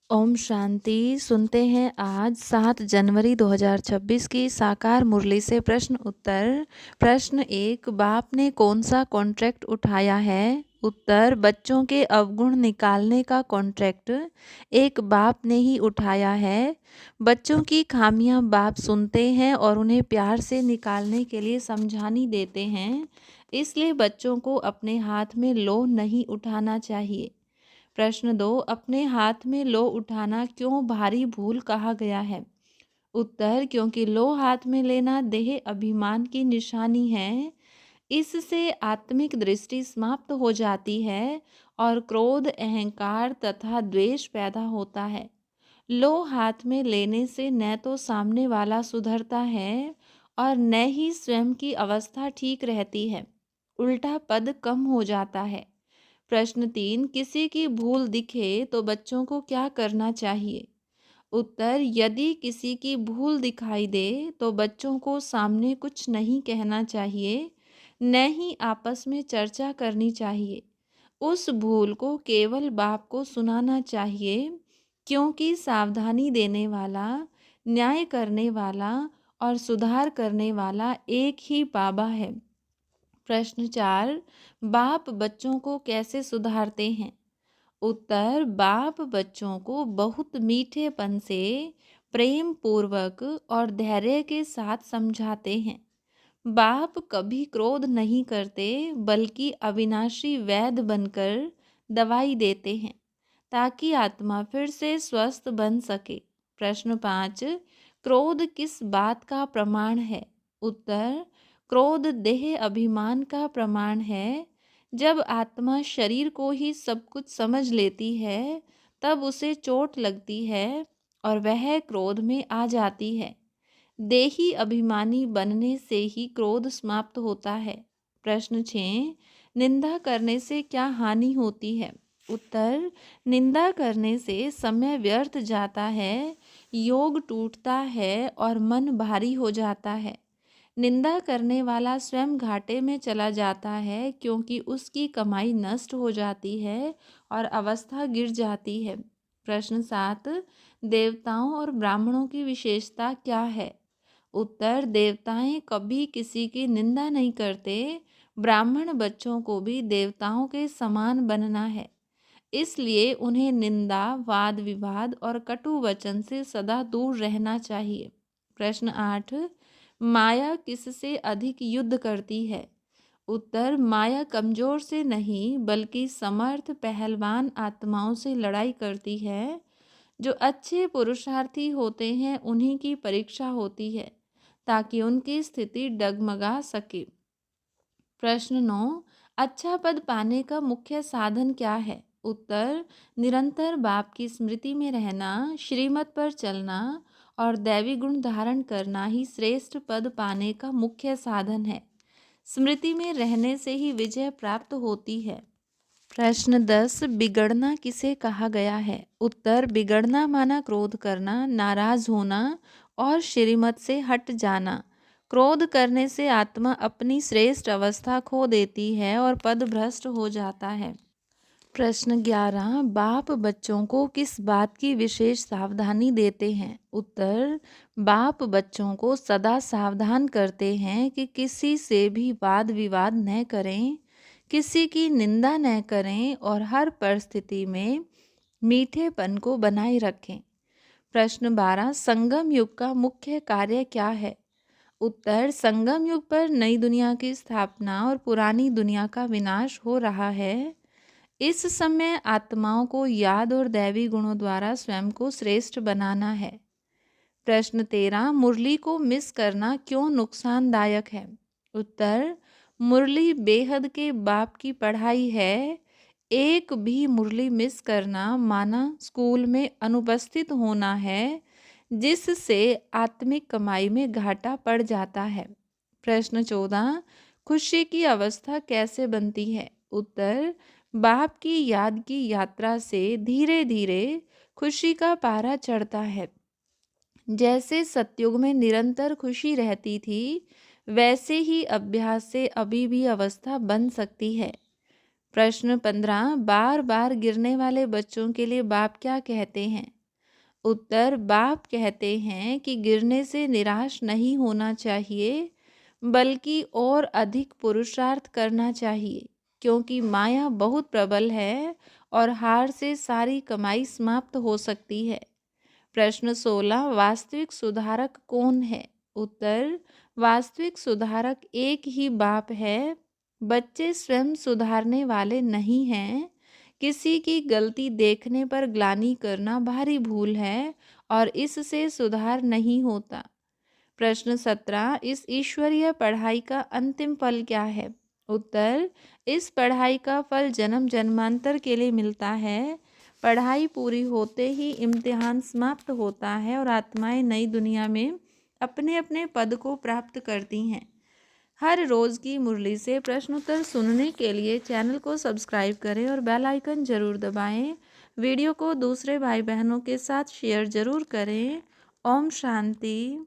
ओम शांति। सुनते हैं आज 7 जनवरी 2026 की साकार मुरली से प्रश्न उत्तर। प्रश्न 1, बाप ने कौन सा कॉन्ट्रैक्ट उठाया है? उत्तर, बच्चों के अवगुण निकालने का कॉन्ट्रैक्ट एक बाप ने ही उठाया है। बच्चों की खामियां बाप सुनते हैं और उन्हें प्यार से निकालने के लिए समझानी देते हैं। इसलिए बच्चों को अपने हाथ में लोह नहीं उठाना चाहिए। प्रश्न 2, अपने हाथ में लो उठाना क्यों भारी भूल कहा गया है? उत्तर, क्योंकि लो हाथ में लेना देह अभिमान की निशानी है। इससे आत्मिक दृष्टि समाप्त हो जाती है और क्रोध, अहंकार तथा द्वेष पैदा होता है। लो हाथ में लेने से न तो सामने वाला सुधरता है और न ही स्वयं की अवस्था ठीक रहती है, उल्टा पद कम हो जाता है। प्रश्न 3, किसी की भूल दिखे तो बच्चों को क्या करना चाहिए? उत्तर, यदि किसी की भूल दिखाई दे तो बच्चों को सामने कुछ नहीं कहना चाहिए, न ही आपस में चर्चा करनी चाहिए। उस भूल को केवल बाप को सुनाना चाहिए, क्योंकि सावधानी देने वाला, न्याय करने वाला और सुधार करने वाला एक ही बाबा है। प्रश्न 4, बाप बच्चों को कैसे सुधारते हैं? उत्तर, बाप बच्चों को बहुत मीठेपन से, प्रेम पूर्वक और धैर्य के साथ समझाते हैं। बाप कभी क्रोध नहीं करते, बल्कि अविनाशी वैद्य बनकर दवाई देते हैं, ताकि आत्मा फिर से स्वस्थ बन सके। प्रश्न 5, क्रोध किस बात का प्रमाण है? उत्तर, क्रोध देह अभिमान का प्रमाण है। जब आत्मा शरीर को ही सब कुछ समझ लेती है, तब उसे चोट लगती है और वह क्रोध में आ जाती है। देही अभिमानी बनने से ही क्रोध समाप्त होता है। प्रश्न 6, निंदा करने से क्या हानि होती है? उत्तर, निंदा करने से समय व्यर्थ जाता है, योग टूटता है और मन भारी हो जाता है। निंदा करने वाला स्वयं घाटे में चला जाता है, क्योंकि उसकी कमाई नष्ट हो जाती है और अवस्था गिर जाती है। प्रश्न 7, देवताओं और ब्राह्मणों की विशेषता क्या है? उत्तर, देवताएं कभी किसी की निंदा नहीं करते। ब्राह्मण बच्चों को भी देवताओं के समान बनना है, इसलिए उन्हें निंदा, वाद विवाद और कटु वचन से सदा दूर रहना चाहिए। प्रश्न 8, माया किससे अधिक युद्ध करती है? उत्तर, माया कमजोर से नहीं, बल्कि समर्थ पहलवान आत्माओं से लड़ाई करती है। जो अच्छे पुरुषार्थी होते हैं, उन्हीं की परीक्षा होती है, ताकि उनकी स्थिति डगमगा सके। प्रश्न 9, अच्छा पद पाने का मुख्य साधन क्या है? उत्तर, निरंतर बाप की स्मृति में रहना, श्रीमत पर चलना और दैवी गुण धारण करना ही श्रेष्ठ पद पाने का मुख्य साधन है। स्मृति में रहने से ही विजय प्राप्त होती है। प्रश्न 10, बिगड़ना किसे कहा गया है? उत्तर, बिगड़ना माना क्रोध करना, नाराज होना और श्रीमत से हट जाना। क्रोध करने से आत्मा अपनी श्रेष्ठ अवस्था खो देती है और पद भ्रष्ट हो जाता है। प्रश्न 11, बाप बच्चों को किस बात की विशेष सावधानी देते हैं? उत्तर, बाप बच्चों को सदा सावधान करते हैं कि किसी से भी वाद विवाद न करें, किसी की निंदा न करें और हर परिस्थिति में मीठेपन को बनाए रखें। प्रश्न 12, संगम युग का मुख्य कार्य क्या है? उत्तर, संगम युग पर नई दुनिया की स्थापना और पुरानी दुनिया का विनाश हो रहा है। इस समय आत्माओं को याद और दैवी गुणों द्वारा स्वयं को श्रेष्ठ बनाना है। प्रश्न 13, मुरली को मिस करना क्यों नुकसानदायक है? उत्तर, मुरली बेहद के बाप की पढ़ाई है। एक भी मुरली मिस करना माना स्कूल में अनुपस्थित होना है, जिससे आत्मिक कमाई में घाटा पड़ जाता है। प्रश्न 14, खुशी की अवस्था कैसे बनती है? उत्तर, बाप की याद की यात्रा से धीरे धीरे खुशी का पारा चढ़ता है। जैसे सतयुग में निरंतर खुशी रहती थी, वैसे ही अभ्यास से अभी भी अवस्था बन सकती है। प्रश्न 15, बार बार गिरने वाले बच्चों के लिए बाप क्या कहते हैं? उत्तर, बाप कहते हैं कि गिरने से निराश नहीं होना चाहिए, बल्कि और अधिक पुरुषार्थ करना चाहिए, क्योंकि माया बहुत प्रबल है और हार से सारी कमाई समाप्त हो सकती है। प्रश्न 16, वास्तविक सुधारक कौन है? उत्तर, वास्तविक सुधारक एक ही बाप है। बच्चे स्वयं सुधारने वाले नहीं हैं। किसी की गलती देखने पर ग्लानि करना भारी भूल है और इससे सुधार नहीं होता। प्रश्न 17, इस ईश्वरीय पढ़ाई का अंतिम फल क्या है? उत्तर, इस पढ़ाई का फल जन्म जन्मांतर के लिए मिलता है। पढ़ाई पूरी होते ही इम्तिहान समाप्त होता है और आत्माएं नई दुनिया में अपने अपने पद को प्राप्त करती हैं। हर रोज़ की मुरली से प्रश्न उत्तर सुनने के लिए चैनल को सब्सक्राइब करें और बेल आइकन ज़रूर दबाएं। वीडियो को दूसरे भाई बहनों के साथ शेयर ज़रूर करें। ओम शांति।